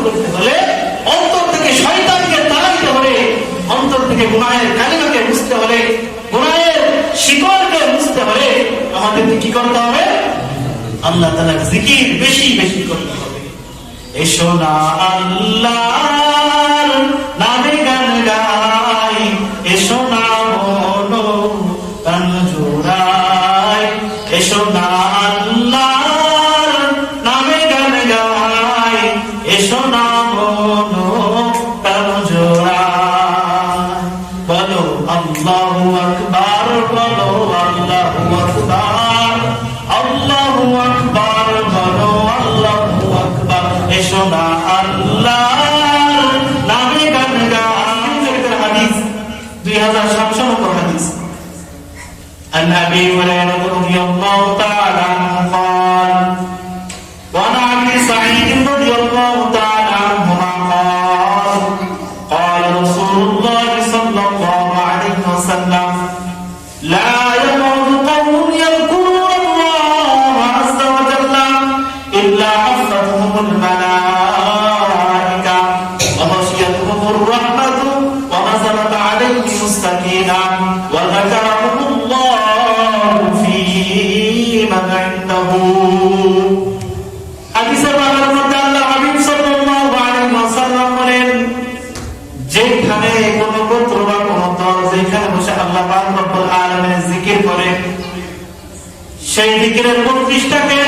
করতে হলে, অন্তর থেকে শয়তানকে তাড়াইতে হলে, অন্তর থেকে গুনাহের কালিমাকে বুঝতে হলে, গুনাহের শিকড়কে বুঝতে হলে আমাদেরকে কি করতে হবে? আল্লাহ তাআলার জিকির বেশি বেশি করতে হবে। এসো না আল্লাহর নামে গান গাই, এসো না মন প্রাণ জোড়াই, এসো না আল্লাহর নামে গান গাই, এসো না মন প্রাণ জোড়াই। বলো আল্লাহু আকবার, বলো আল্লাহু আকবার, আল্লাহু আকবার, বলো আল্লাহু আকবার। এসো না আল্লাহর নামে গান গাই। হাদিস 2700 নম্বর হাদিস। عن أبي هريرة رضي الله تعالى عنه قال وعن أبي سعيد رضي الله تعالى عنهما قال قال رسول الله صلى الله عليه وسلم لا يقعد قوم يذكرون الله عز وجل إلا حفتهم الملائكة وغشيتهم الرحمة ونزلت عليهم السكينة وذكرهم الله في من عنده। হাদিসের বাংলার মধ্যে আল্লাহ হাবিব সাল্লাল্লাহু আলাইহি ওয়াসাল্লাম বলেন, যেখানে কোন গোত্র বা কোন দল যেখানে বসে আল্লাহ পাক রব্বুল আলামিনের জিকির করে, সেই জিকিরের পৃষ্ঠাকে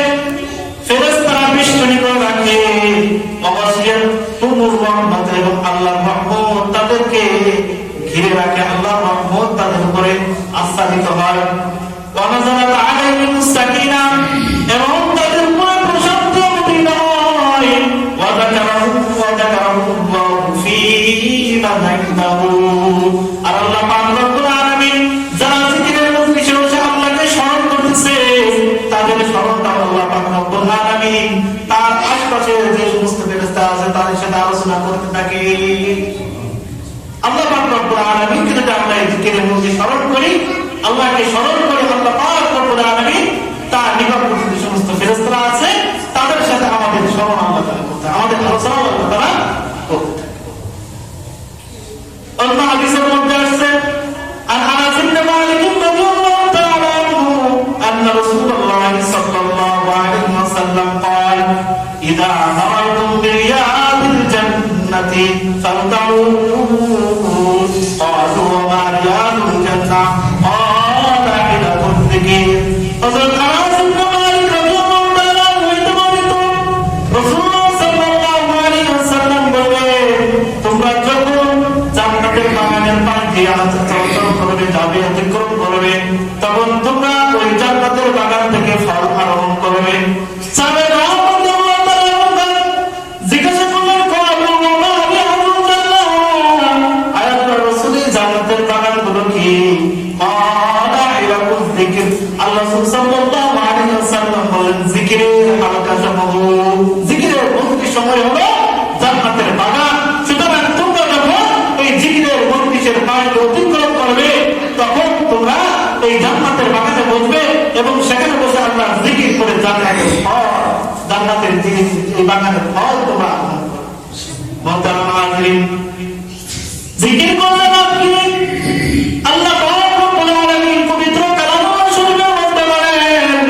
ফেরেশতারা বেষ্টনী করে রাখে। অবশ্যই তুমুর রহমত এবং আল্লাহর রহমত তাদেরকে ঘিরে রাখে, আল্লাহর রহমত তাদের উপরে আচ্ছাদিত হয়। ওয়ানাজালাত আলাইহিমুস সাকিনা, এবং তাদের উপরে প্রশান্তি অবতীর্ণ হয়। ওয়াযাকারাহুল্লাহু ফী মান ইনদাহু, আর আল্লাহ পাক রব্বুল আলামিন যারা জিকিরের মজলিসে বসে আল্লাহকে স্মরণ করতেছে, তাদের স্মরণটা আল্লাহ পাক রব্বুল আলামিন তার আশপাশে যে সমস্ত ফেরেশতা আছে তাদের সাথে আলোচনা করতে থাকে। আল্লাহ পাক রব্বুল আলামিন যদি আমরা এই জিকিরের মধ্যে স্মরণ করি, আল্লাহকে স্মরণ করি, আল্লাহ পাক রব্বুল আলামিন তার নিকটবর্তী যে সমস্ত ফেরেশতারা আছে তাদের সাথে আমাদের স্মরণ আল্লাহ তাআলা করতে, আমাদের আলোচনা আল্লাহ তাআলা করতে। অন্য হাদিসের মধ্যে আসছে عن أنس بن مالك رضي الله تعالى عنه أن رسول الله صلى الله عليه وسلم قال إذا مررتم برياض الجنة فارتعوا. قالوا وما رياض الجنة؟ قال حلق الذكر. حضرت أنس بن مالك رضي الله تعالى عنه বর্ণিত, রাসূলুল্লাহ সাল্লাল্লাহু আলাইহি ওয়াসাল্লাম বলেন, তোমরা যখন জান্নাতের বাগানের পাশ দিয়ে চলাচল করবে, যাবে, অতিক্রম করবে, তখন তোমরা ওই জান্নাতের বাগান থেকে ফল আরোহণ করবে। সাহাবায়ে জিজ্ঞাসা করলেন, আল্লাহ রাসূল জান্নাতের বাগানগুলো কি? আল্লাহ সাল্লাল্লাহু আলাইহি ওয়াসাল্লাম বলেন, জিকিরের হালকাসমূহ, জিকিরের মজলিস সময় হলো জান্নাতের বাগান। সুতরাং তোমরা যখন এই জিকিরের মজলিসের পাশে অতিক্রম করবে, তখন তোমরা এই জান্নাতের বাগানে বসবে এবং সেখানে বসে আল্লাহর জিকির করে জান্নাতের ফল, জান্নাতের এই বাগানের ফল তোমরা আহরণ করবে। মুহতারাম হাজিরিন, জিকির করলেন আপনি আল্লাহ পাক রব্বুল আলামিন পবিত্র কালামুল শরীফের মধ্যে বলেন,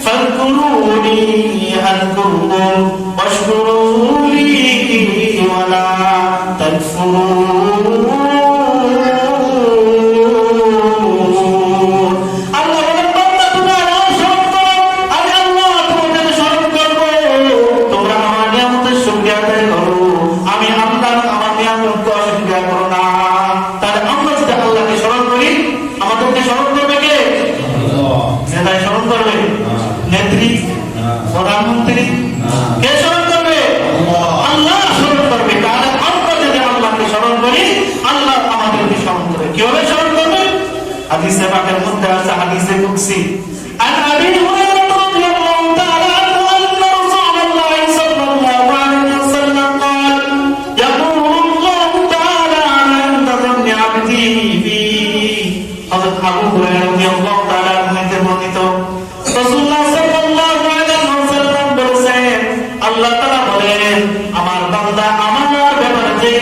ফাযকুরুনি আযকুরকুম ওয়াশকুরুলি ওয়ালা তাকফুরুন। আল্লাহ বলেন, বান্দা তুমি আমার স্মরণ করো, আমি আল্লাহ তোমাদের স্মরণ করব। তোমরা আমার নিয়ামতের শুকরিয়া আদায় করো, আমি আল্লাহ আমার নিয়ামতকে অস্বীকার করো না। তাহলে আমরা যদি আল্লাহকে স্মরণ করি, আমাদেরকে স্মরণ করবে কে? নেতায় স্মরণ করবে? নেত্রী, প্রধানমন্ত্রী, কে স্মরণ করবে? আল্লাহ স্মরণ করবে। তাহলে আমরা যদি আল্লাহকে স্মরণ করি, আল্লাহ আমাদেরকে স্মরণ করবে। কিভাবে স্মরণ করবে? হাদিসে পাকের মধ্যে আছে, হাদিসে কুদসি। আন আবি হুরায়রা রাদিয়াল্লাহু তাআলা আনহু আন্না রাসূলুল্লাহ সাল্লাল্লাহু আলাইহি ওয়াসাল্লাম قال يقول الله تعالى عند ظن عبدي بي। হযরত আবু হুরায়রা রাদিয়াল্লাহু তাআলা আনহু বর্ণিত, রাসূলুল্লাহ সাল্লাল্লাহু আলাইহি ওয়াসাল্লাম বলেছেন, আল্লাহ তাআলা বলেন, আমার বান্দা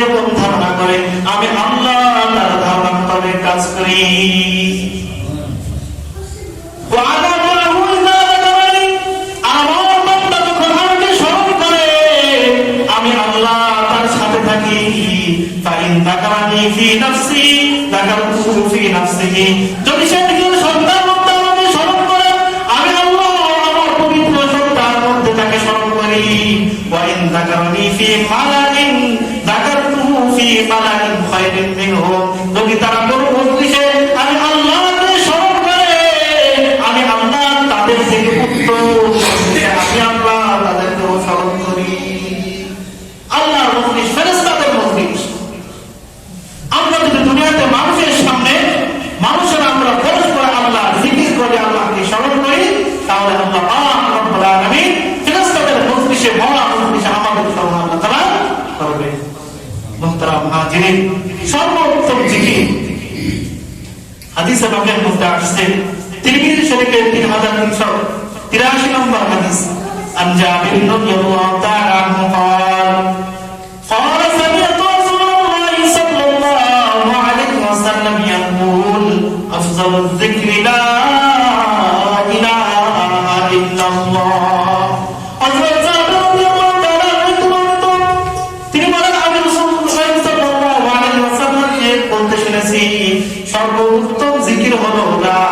যেরকম ধারণা করে আমি আল্লাহ তার ধারণা মোতাবেক কাজ করি। আমার বান্দা যখন আমাকে স্মরণ করে আমি আল্লাহ তার সাথে থাকি। ফাইন যাকারানি ফি নাফসি যাকারতুহু ফি নাফসিহি, যদি সে নিজের সন্তান মধ্যে আমাকে স্মরণ করে আমি আল্লাহ আমার পবিত্র সত্তার মধ্যে তাকে স্মরণ করি। ওয়াইন যাকারানি ফি মালাইন যাকারতুহু ফি মালাইন খায়রিন মিনহু, যদি তারা কোনো মজলিসে আমি আল্লাহকে স্মরণ করে আমি আল্লাহ তাদের থেকে উত্তম আমি আল্লাহ তাদেরকে স্মরণ করি। আল্লাহর মজলিস ফেরেশতাদের মজলিস। আমরা যদি দুনিয়াতে মানুষের সামনে মানুষের আমরা পরস্পর আল্লাহ জিকির করে আল্লাহকে স্মরণ করি তাহলে আল্লাহ পাক রব্বুল আলামিন ফেরেশতাদের মজলিসে বড় মজলিসে আমাদের স্মরণ আল্লাহ তাআলা করবে। মুহতারাম হাজিরিন, সর্বোত্তম জিকির হাদিসে পাকের মধ্যে আসছে তিরমিজি শরীফের 3383 নম্বর হাদিস। আন জাবির রাদিয়াল্লাহু তাআলা আনহু قال سمعت رسول الله صلى الله عليه وسلم يقول أفضل الذكر لا إله إلا الله। হযরত জাবির রাদিয়াল্লাহু তাআলা তিনি বলেন আমি রাসূলুল্লাহ সাল্লাল্লাহু আলাইহি ওয়াসাল্লাম এর বলতে শুনেছি সর্বোত্তম জিকির হলো লা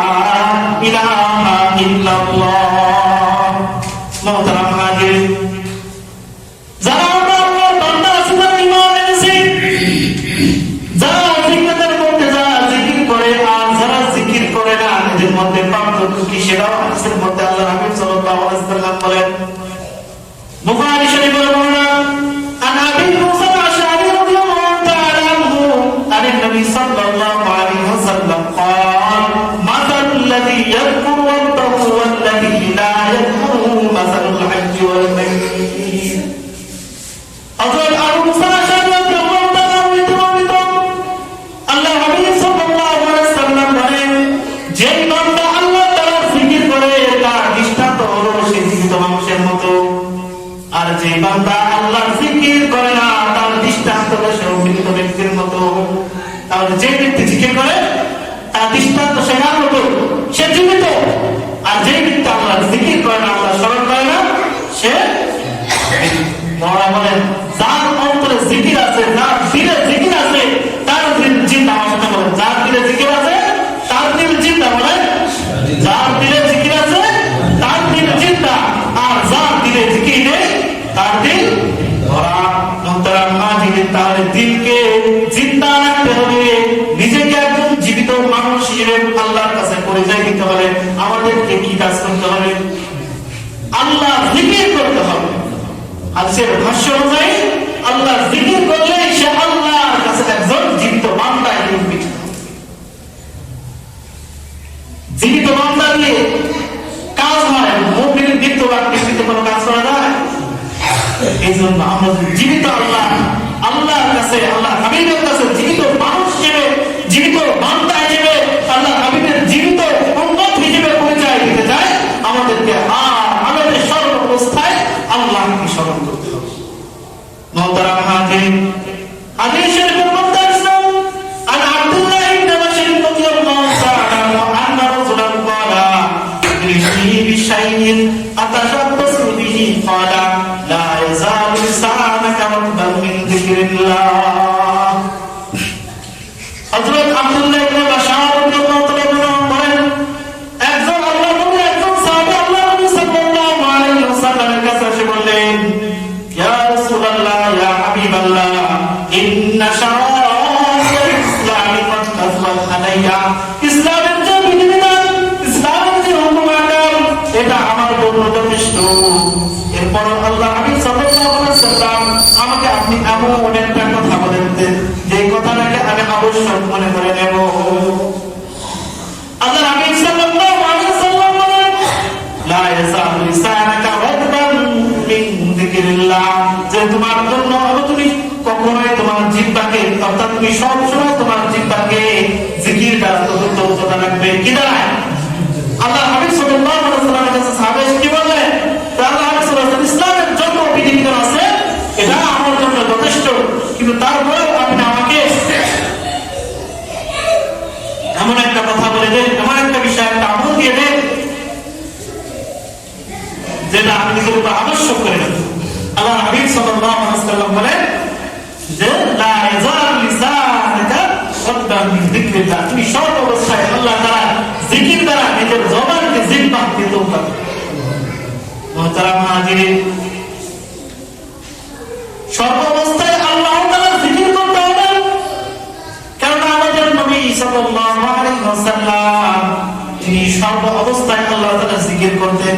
ইলাহা ইল্লাল্লাহ। মুহতারাম হাজির, যারা আল্লাহর বান্দা আছে যারা ঈমান এনেছে, যারা জিকিরের মধ্যে যারা জিকির করে আর যারা জিকির করে না এদের মধ্যে পার্থক্য কি সেটা হাদিসের মধ্যে আল্লাহর হাবিব সাল্লাল্লাহু আলাইহি ওয়াসাল্লাম বলেন। বুখারী শরীফের বর্ণনা আন আবি মুসা আল-আশআরী রাদিয়াল্লাহু তাআলা আনহু আন নবী সাল্লাল্লাহু আলাইহি ওয়াসাল্লাম قال مثل الذي يذكر ربه والذي لا يذكره مثل الحج والميت। হযরত আবু মুসা আল-আশআরী রাদিয়াল্লাহু তাআলা আল্লাহর হাবিব সাল্লাল্লাহু আলাইহি ওয়াসাল্লাম বলেন যে বান্দা আল্লাহ তাআলার জিকির করে তার দৃষ্টান্ত হলো সে জীবিত মানুষের মতো, আর যে বান্দা আল্লাহর জিকির করে না তার দৃষ্টান্ত হলো সে মৃত ব্যক্তির মতো। তাহলে যে ব্যক্তি জিকির করে তার দৃষ্টান্ত সে কার মতো, সে জীবিত, আর যে ব্যক্তি আল্লাহর জিকির করে না আল্লাহ স্মরণ করে না সে মরা। বলেন যার অন্তরে জিকির আছে, যার দিলে জিকির আছে তার দিল জিন্দা। আমার সাথে বলেন যার দিলে জিকির আছে তার দিল জিন্দা। বলেন যার দিলে জিকির আছে তার দিল জিন্দা, আর যার দিলে জিকির নেই তার দিল মরা। মুহতারাম হাজিরিন, তাহলে দিলকে জিন্দা রাখতে হবে, নিজেকে একজন জীবিত মানুষ হিসেবে আল্লাহর কাছে পরিচয় দিতে হবে। আমাদেরকে কি কাজ করতে হবে? আল্লাহ জিকির করতে হবে। হাদিসের ভাষ্য অনুযায়ী আল্লাহ জিকির করলে সে আল্লাহর কাছে একজন জীবিত বান্দা হিসেবে। জীবিত বান্দা দিয়ে কাজ হয়, মুমিন মৃত বা মৃত্যুতে কোনো কাজ করা যায়? এই জন্য আমরা জীবিত আল্লাহর কাছে আল্লাহ হাবিবের কাছে জীবিত মানুষ হিসেবে, জীবিত বান্দা হিসেবে, আল্লাহ হাবিবের জীবিত উম্মত হিসেবে পরিচয় দিতে চাই। আমাদেরকে আমাদের সর্বাবস্থায় আল্লাহকে স্মরণ করতে হবে। মুহতারাম হাজিরিন, হাদিস শরীফের মধ্যে আছে আন আব্দুল্লাহ ইবনে বাশির রাদিয়াল্লাহু তাআলা আনহু রাসূলুল্লাহ ক্বালা লিশি বিশাইইন আতাশাব্বাসু বিহি ক্বালা লা ইয়াযালু লিসানুকা রাতবান মিন যিকরিল্লাহ। হযরত আব্দুল্লাহ ইবনে বাশির রাদিয়াল্লাহু তাআলা বলেন একজন আল্লাহর নবী, একজন সাহাবী আল্লাহর নবী সাল্লাল্লাহু আলাইহি ওয়াসাল্লামের কাছে এসে বললেন ইয়া রাসূলুল্লাহ ইয়া হাবিবাল্লাহ ইন্না শারা'আল ইসলামি কদ কাসবাত আলাইয়া। ইসলামের যে বিধিবিধান, ইসলামের যে হুকুম আকাম এটা আমার জন্য যথেষ্ট। এরপর আল্লাহ হাবিব সাল্লাল্লাহু আলাইহি ওয়াসাল্লাম আমাকে আপনি এমন একটা কথা বলেন যে কথাটাকে আমি অবশ্যই মনে করে নেব। আল্লাহ হাবিব সাল্লাল্লাহু আলাইহি ওয়াসাল্লাম বলেন লা ইয়াযালু লিসানুকা রাতবান মিন যিকরিল্লাহ, যে তোমার জন্য তুমি কখনোই তোমার জিহ্বাকে অর্থাৎ তুমি সব সময় তোমার জিহ্বাকে জিকির দ্বারা তরুণ রাখবে। কি দ্বারা? আল্লাহ হাবিব সাল্লাল্লাহু আলাইহি ওয়াসাল্লামের কাছে সাহাবায়ে কি বললেন? আল্লাহ হাবিব সাল্লাল্লাহু আলাইহি ওয়াসাল্লাম ইসলামের যত বিধিবিধান আছে এটা আমার জন্য যথেষ্ট, কিন্তু তারপরে বলে দেন, এমন একটা বিষয়, একটা আমল দিয়ে দেন যেটা আপনি নিজের উপর আবশ্যক করে নেন। আল্লাহ হাবিব সাল্লাল্লাহু আলাইহি ওয়াসাল্লাম বলেন যে লা ইয়াজাল লিসানাকা সাদদান মিন যিকরিল্লাহ, তুমি সব অবস্থায় আল্লাহ তাআলা জিকির দ্বারা নিজের জবানকে জিহ্বা দিয়ে তোকা। মুহতারাম হাজিরিন, সর্ব অবস্থায় আল্লাহ তাআলা জিকির করতে হবে, কারণ আমাদের নবী সাল্লাল্লাহু আলাইহি ওয়াসাল্লাম তিনি সর্ব অবস্থায় আল্লাহ তাআলা জিকির করতেন।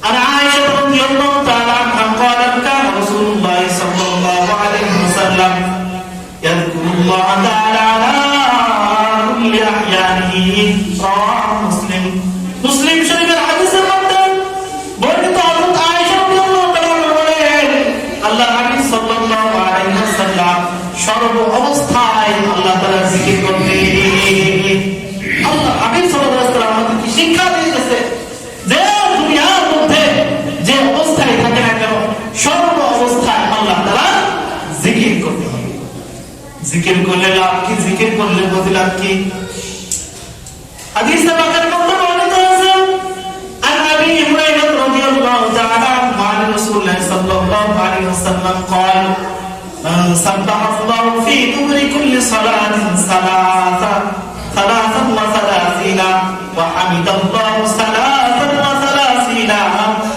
আর আয়েশা রাদিয়াল্লাহু তাআলা আনহা قالت كان رسول الله صلى الله عليه وسلم يذكر الله تعالى على كل احيانه رواه مسلم। মুসলিম শরীফের হাদিসের মধ্যে বর্ণিত হযরত আয়েশা রাদিয়াল্লাহু তাআলা বলেন আল্লাহর হাবিব সাল্লাল্লাহু আলাইহি ওয়াসাল্লাম সর্ব অবস্থায় আল্লাহ তাআলার জিকির করতেন। আল্লাহ হাবিব সাল্লাল্লাহু আলাইহি ওয়াসাল্লাম আমাদেরকে শিক্ষা দিয়েছে যে দুনিয়ার মধ্যে যে অবস্থায় থাকে না কেন সর্ব অবস্থায় আল্লাহ তাআলা জিকির করতে হবে। জিকির করলে লাভ কি? জিকির করলে ফজিলত কি? হাদিসে পাকের মধ্যে বর্ণিত আছে আন আবি হুরায়রা রাদিয়াল্লাহু তাআলা আন রাসূলুল্লাহ সাল্লাল্লাহু আলাইহি ওয়াসাল্লাম قال من سبح الله في دبر كل صلاة ثلاثا وثلاثين وحمد الله ثلاثا وثلاثين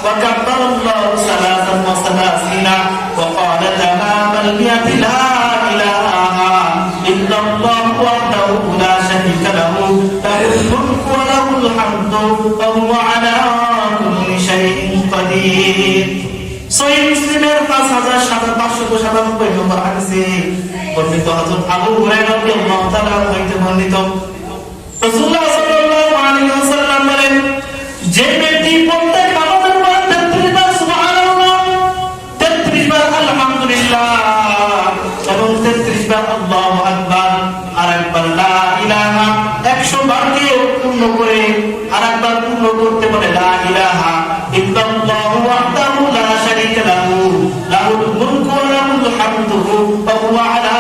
وكبر الله ثلاثا وثلاثين وقال تمام المئة لا إله إلا الله وحده لا شريك له له الملك وله الحمد وهو على كل شيء قدير। সহিহ মুসলিমের 5597 নম্বর হাদিসে বর্ণিত হযরত আবু হুরায়রা রাদিয়াল্লাহু তাআলা হইতে বর্ণিত রাসূলুল্লাহ সাল্লাল্লাহু আলাইহি ওয়াসাল্লাম বলেন যে ব্যক্তি প্রত্যেক নামাজের পর 33 বার সুবহানাল্লাহ, 33 বার আলহামদুলিল্লাহ এবং 33 বার আল্লাহু আকবার আর একবার লা ইলাহা 100 বার দিয়ে পূর্ণ করে আর একবার পূর্ণ করতে বলে লা ইলাহা ইল্লাল্লাহু ওয়াহদাহু লা শারীকা লাহু লাহুল মুলকু ওয়া লাহুল হামদু ওয়া হুয়া আলা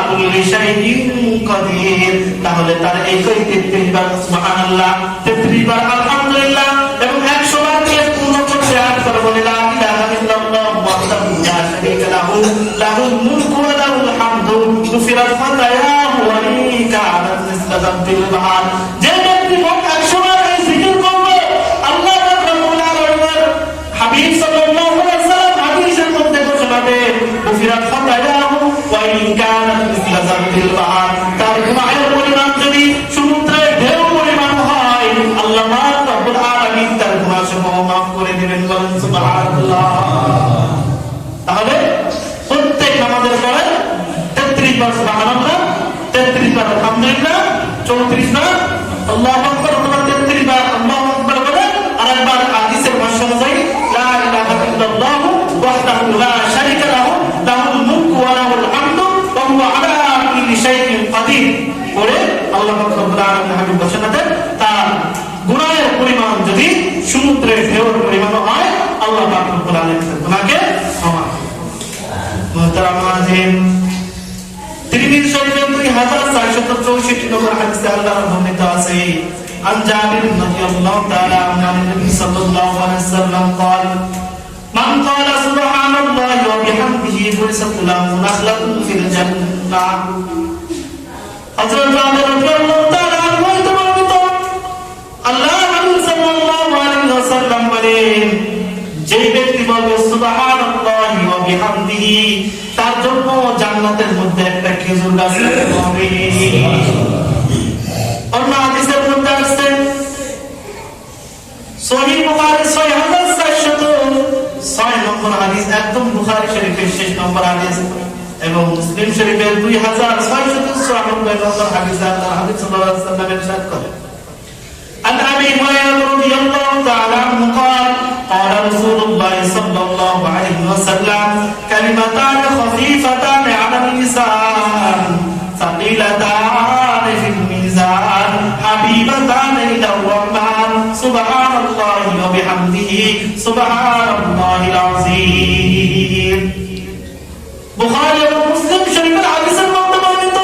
কুল্লি শাইইন কাদির। তাহলে তার এই 33 বার সুবহানাল্লাহ, 33 বার আলহামদুলিল্লাহ এবং 100 বার দিয়ে পূর্ণ করতে আর করে বলে লা ইলাহা ইল্লাল্লাহু ওয়াহদাহু লা শারীকা লাহু লাহুল মুলকু ওয়া লাহুল হামদু গুফিরাত খাতায়াহু ওয়া ইন কানাত মিসলা যাবিল বাহর। যে ব্যক্তি 100 বার এই জিকির করবে আল্লাহ রাব্বুল আলামিনের হাবিব সাল্লাল্লাহু আলাইহি ওয়াসাল্লাম হাদিসের মধ্যে ঘোষণা দেন গুফিরাত খাতায়াহু ওয়া ইন কানাত মিসলা যাবিল বাহর। তার গুনাহের পরিমাণ যদি সমুদ্রের ঢেউ পরিমাণ হয় আল্লাহ রাব্বুল আলামিন তার গুনাহসমূহ মাফ করে দিবেন। বলেন সুবহানাল্লাহ। তাহলে প্রত্যেক নামাজের পরে 33 বার সুবহানাল্লাহ, 33 বার আলহামদুলিল্লাহ, 34 বার আল্লাহু আকবার অথবা 33 বার আল্লাহু আকবার বলে আরেকবার হাদিসের ভাষ্য অনুযায়ী লা ইলাহা ইল্লাল্লাহু ওয়াহদাহু লা শারীকা লাহু লাহুল মুলকু ওয়া লাহুল হামদু ওয়া হুয়া আলা কুল্লি শাইইন কাদির করে আল্লাহ রাব্বুল আলামিন হাবিব ঘোষণা দেন তার গুনাহের পরিমাণ যদি সমুদ্রের ঢেউর পরিমাণ হয় আল্লাহ রাব্বুল আলামিন গুনাহকে ক্ষমা করেন। মুহতারাম হাজিরিন, তিরমিজি শরীফের 2464 নম্বর হাদিসে আল্লাহর বর্ণিত আছে عن جابر رضي الله تعالى عنه عن النبي صلى الله عليه وسلم قال من قال سبحان الله وبحمده فرست له نخلة في الجنة। হযরত জাবের রাদিয়াল্লাহু তাআলা আনহু হতে বর্ণিত আল্লাহর নবী সাল্লাল্লাহু আলাইহি ওয়াসাল্লাম বলেন যে ব্যক্তি বলবে সুবহানাল্লাহি ওয়া বিহামদিহি তার জন্য জান্নাতের মধ্যে একটা খেজুর গাছ হবে। অন্য হাদিসের মধ্যে আছে সহিহ বুখারী 6406 নম্বর হাদিস, একদম বুখারী শরীফের শেষ নম্বর হাদিস এবং মুসলিম শরীফের 2694 নম্বর হাদিসে আল্লাহর হাবিব সাল্লাল্লাহু আলাইহি ওয়াসাল্লাম ইরশাদ করেন عن أبي هريرة رضي الله تعالى عنه قال قال رسول الله صلى الله عليه وسلم كلمتان خفيفتان على اللسان ثقيلتان في الميزان حبيبتان إلى الرحمن سبحان الله وبحمده سبحان الله العظيم। বুখারী এবং মুসলিম শরীফের হাদিসের মধ্যে বর্ণিত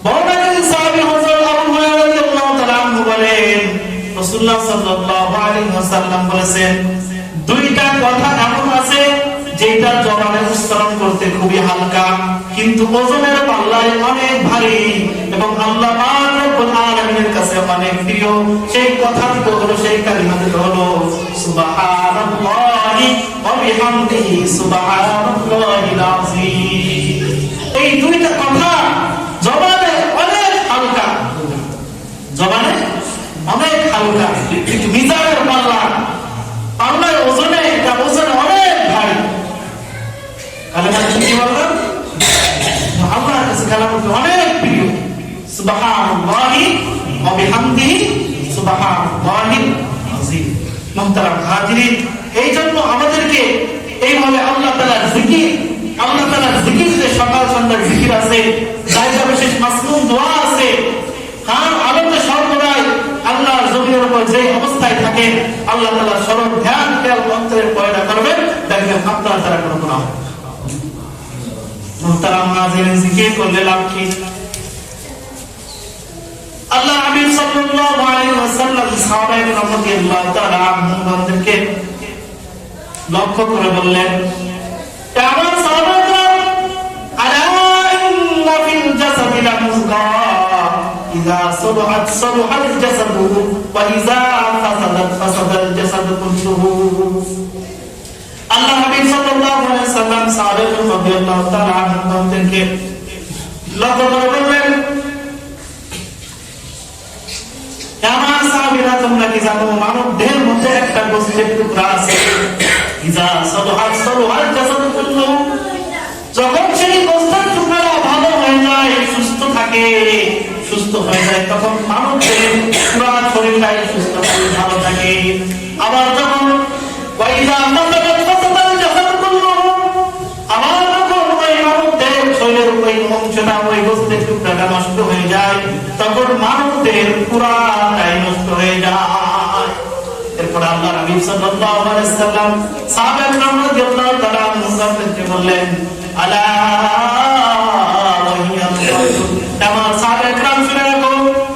বর্ণনাকারী সাহাবী হযরত আবু হুরায়রা রাসূলুল্লাহ সাল্লাল্লাহু আলাইহি ওয়াসাল্লাম বলেছেন, দুইটা কথা এমন আছে যেটা জবানে উচ্চারণ করতে খুবই হালকা কিন্তু ওজনের পাল্লায় অনেক ভারী এবং আল্লাহ পাক রব্বুল আলামিনের কাছে অনেক প্রিয়। সেই কথাগুলো হলো, সেই কালিমাগুলো হলো সুবহানাল্লাহি ওয়া বিহামদিহি সুবহানাল্লাহিল আযীম। এই দুইটা কথা জবানে অনেক হালকা, জবানে অনেক হালকা কিন্তু মিজানের পাল্লায় ওজনে, এটা ওজনে অনেক ভারী। কালেমা কি বললাম? আল্লাহর কাছে কালামটা অনেক প্রিয়। সুবহানাল্লাহি ওয়া বিহামদিহি সুবহানাল্লাহিল আযীম। মুহতারাম হাজিরিন, এই জন্য আমাদেরকে এইভাবে আল্লাহ তাআলার জিকির, আল্লাহ তাআলার জিকির, যে সকাল সন্ধ্যার জিকির আছে, জায়গা বিশেষ মাসনুন দোয়া আছে, কারণ আলোতে সর্বদাই আল্লাহর জমিনের উপর যে অবস্থায় থাকে আল্লাহ তাআলার স্মরণ ধ্যান খেয়াল অন্তরে পয়দা করবেন, দেখবেন আপনার দ্বারা কোনো গুনাহ হবে না। মুহতারাম হাজিরিন, জিকির করলে লাভ কি? আল্লাহ হাবিব সাল্লাল্লাহু আলাইহি ওয়াসাল্লাম সাহাবায়ে কেরাম রাদিয়াল্লাহু তাআলা আনহুমদেরকে লক্ষ্য করে বললেন, আমার সাহাবায়ে কেরাম, আলা ইন্না ফিল জাসাদি লামুযগা ইযা সালাহাত সালাহাল জাসাদু ওয়া ইযা ফাসাদাত ফাসাদাল জাসাদু কুল্লুহু। আল্লাহ হাবিব সাল্লাল্লাহু আলাইহি ওয়াসাল্লাম সাহাবায়ে কেরাম রাদিয়াল্লাহু তাআলা আনহুমদেরকে লক্ষ্য করে বললেন, আমার সাহাবীরা, তোমরা কি জানো মানব দেহের মধ্যে একটা গোশতের টুকরা আছে, ইযা সালাহাত সালাহাল জাসাদু কুল্লুহু, যখন সেই গোশতের টুকরা ভালো হয়ে যায়, সুস্থ থাকে, সুস্থ হয়ে যায়, তখন মানব দেহের পুরো শরীরটাই সুস্থ থাকে, ভালো থাকে। আবার যখন ওয়াইযা ফাসাদাত ফাসাদাল জাসাদু কুল্লুহু, আবার যখন ওই মানব দেহের শরীরের ওই অংশটা, ওই গোশতের টুকরাটা নষ্ট হয়ে যায়, তখন মানব দেহের পুরাটাই নষ্ট হয়ে যায়। এরপর আল্লাহ নবী সাল্লাল্লাহু আলাইহি ওয়াসাল্লাম সাহাবায়ে কেরাম রাদিয়াল্লাহু তাআলা আনহুমদেরকে বললেন, আলা ওয়াহিয়া আমার সাহাবায়ে কেরাম, শুনে রাখো,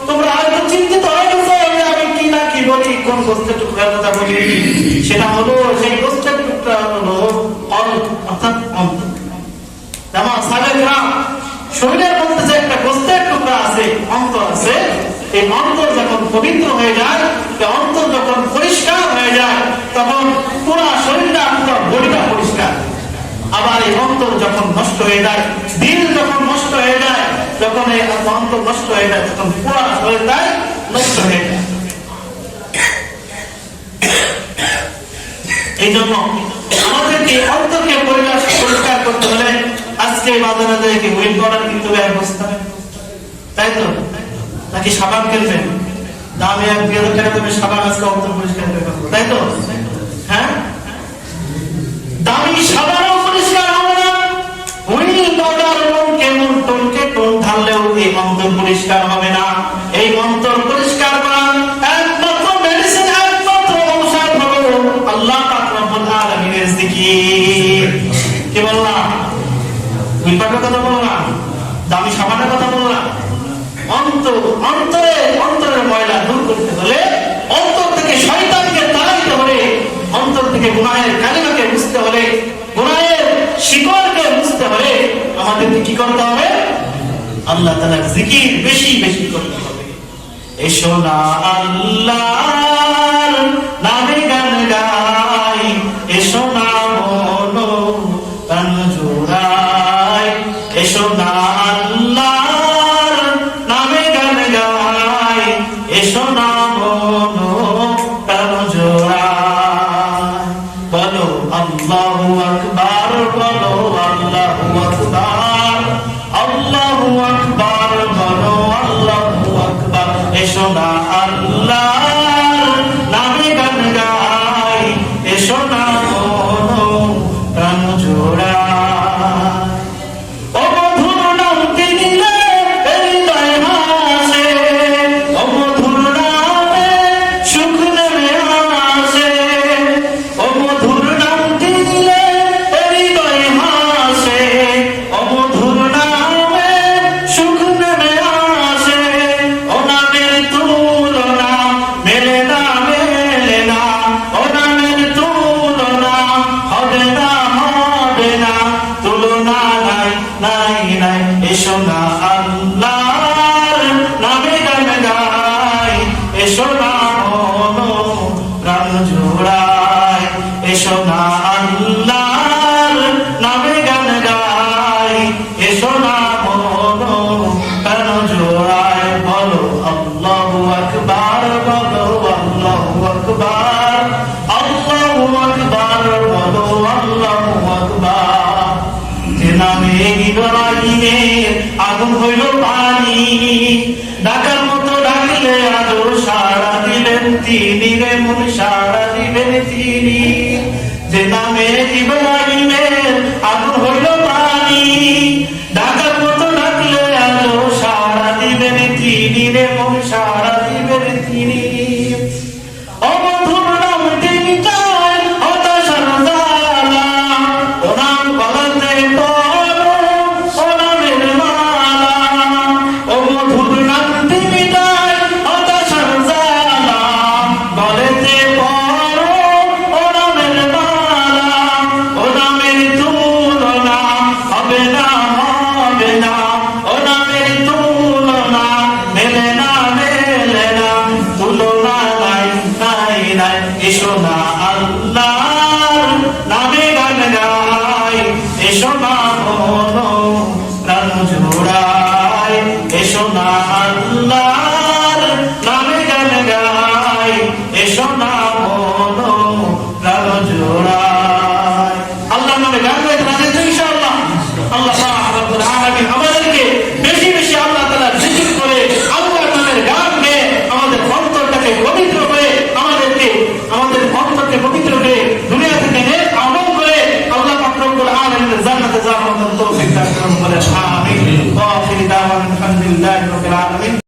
তোমরা হয়তো চিন্তিত হয়ে গেছো আমি কি না কি বলি, কোন গোশতের টুকরার কথা বলি। সেটা হলো, সেই গোশতের টুকরা হলো অর্থাৎ অন্তর। আমার সাহাবায়ে কেরাম, শরীরের মধ্যে যে একটা গোশতের টুকরা আছে, অন্তর আছে, এই অন্তর যখন পবিত্র হয়ে যায়, এই অন্তর যখন পরিষ্কার হয়ে যায়, তখন পুরো শরীরটা, পুরো বডিটা পরিষ্কার। আবার এই অন্তর যখন নষ্ট হয়ে যায়, দিল যখন নষ্ট হয়ে যায়, যখন এই অন্তর নষ্ট হয়ে যায়, তখন পুরো শরীরটাই নষ্ট হয়ে যায়। এই জন্য আমাদেরকে অন্তরকে পরিষ্কার করতে হলে আজকে বাজারে থেকে হুইল পাউডার কিনতে হবে ব্যবস্থা, তাই তো? নাকি সাবান কিনবেন, দামে 1-2,000 টাকা দেবে সাবান, আজকে অন্তর পরিষ্কার করে ফেলবো, তাই তো? হ্যাঁ, দামি সাবানও পরিষ্কার হবে না, হুইল পাউডার কেমন টনকে টন ঢাললেও এই অন্তর পরিষ্কার হবে না। এই অন্তর পরিষ্কার করা একমাত্র মেডিসিন, একমাত্র ঔষধ হলো আল্লাহ পাক রব্বুল আলামিনের জিকির। কি বললাম? হুইল পাউডারের কথা বললাম, দামি সাবানের কথা বললাম। অন্তরের ময়লা দূর করতে হলে, অন্তর থেকে শয়তানকে তাড়াইতে হলে, অন্তর থেকে গুনাহের কালিমাকে বুঝতে হলে, গুনাহের শিকড়কে বুঝতে হলে আমাদেরকে কি করতে হবে? আল্লাহ তাআলার জিকির বেশি বেশি করতে হবে। এসো না আল্লাহর নামে গান গাই, এসো না মন প্রাণ জোড়াই, এসো না আল্লাহর নামে গান গাই, এসো না মন প্রাণ জোড়াই। বলো আল্লাহু আকবার, বলো আল্লাহু আকবার, আল্লাহু আকবার, বলো আল্লাহু আকবার। এসো না আল্লাহর নামে গান গাই, এসো না মন প্রাণ জোড়াই। এসো না আল্লাহর নামে গান গাই, এসো না মনো প্রাণ জোড়ায়, এসো না আল্লাহর নামে গান গাই, এসো না মনো প্রাণ জোড়ায়। বলো আল্লাহু আকবার, বলো আল্লাহু আকবার, আল্লাহু আকবার, বলো আল্লাহু আকবার। যে নামে ইব্রাহিমের আগুন হইল পানি, ডাকার মতো ডাকলে আজও সাড়া দিলেন তিনি রে মন, সাড়া দিলেন তিনি। যে নামে ইব্রাহিমের আগুন হইল পানি, ডাকার মতো ডাকলে আজও সাড়া দিবেন তিনি রে মন, সাড়া দিবেন তিনি। অবধূর নাম তিনটায় হতাশার জ্বালা, ও নাম বলাতে বলো ও নামের মালা। অবধূর নাম তিনটায় হতাশার জ্বালা, বলেতে বলো ও নামের মালা। ও নামের তুলনা হবে না, হবে না, ও নামের তুলনা মেলে না, মেলে না, তুলনা নাই, নাই, নাই। এসো না আল্লাহর নামে গান গাই, এসো না মনো প্রাণ জোড়ায়, এসো না আল্লাহর নামে গান গাই, এসো না মনো প্রাণ জোড়ায়। আল্লাহর নামে গান গাইতে রাজি তো ইনশাআল্লাহ? আল্লাহ পাক রব্বুল আলামিন আমাদেরকে বেশি বেশি আল্লাহ তাআলার জিকির করে, আল্লাহর নামের গান গেয়ে আমাদের অন্তরটাকে পবিত্র করে, আমাদের অন্তরকে পবিত্র করে দুনিয়া থেকে নেক আমল করে আল্লাহ পাক রব্বুল আলামিনের জান্নাতে যাওয়ার মতো তৌফিক দান করুন বলে আমিন। ওয়া আখিরু দাওয়ানা আলহামদুলিল্লাহি রাব্বিল আলামিন।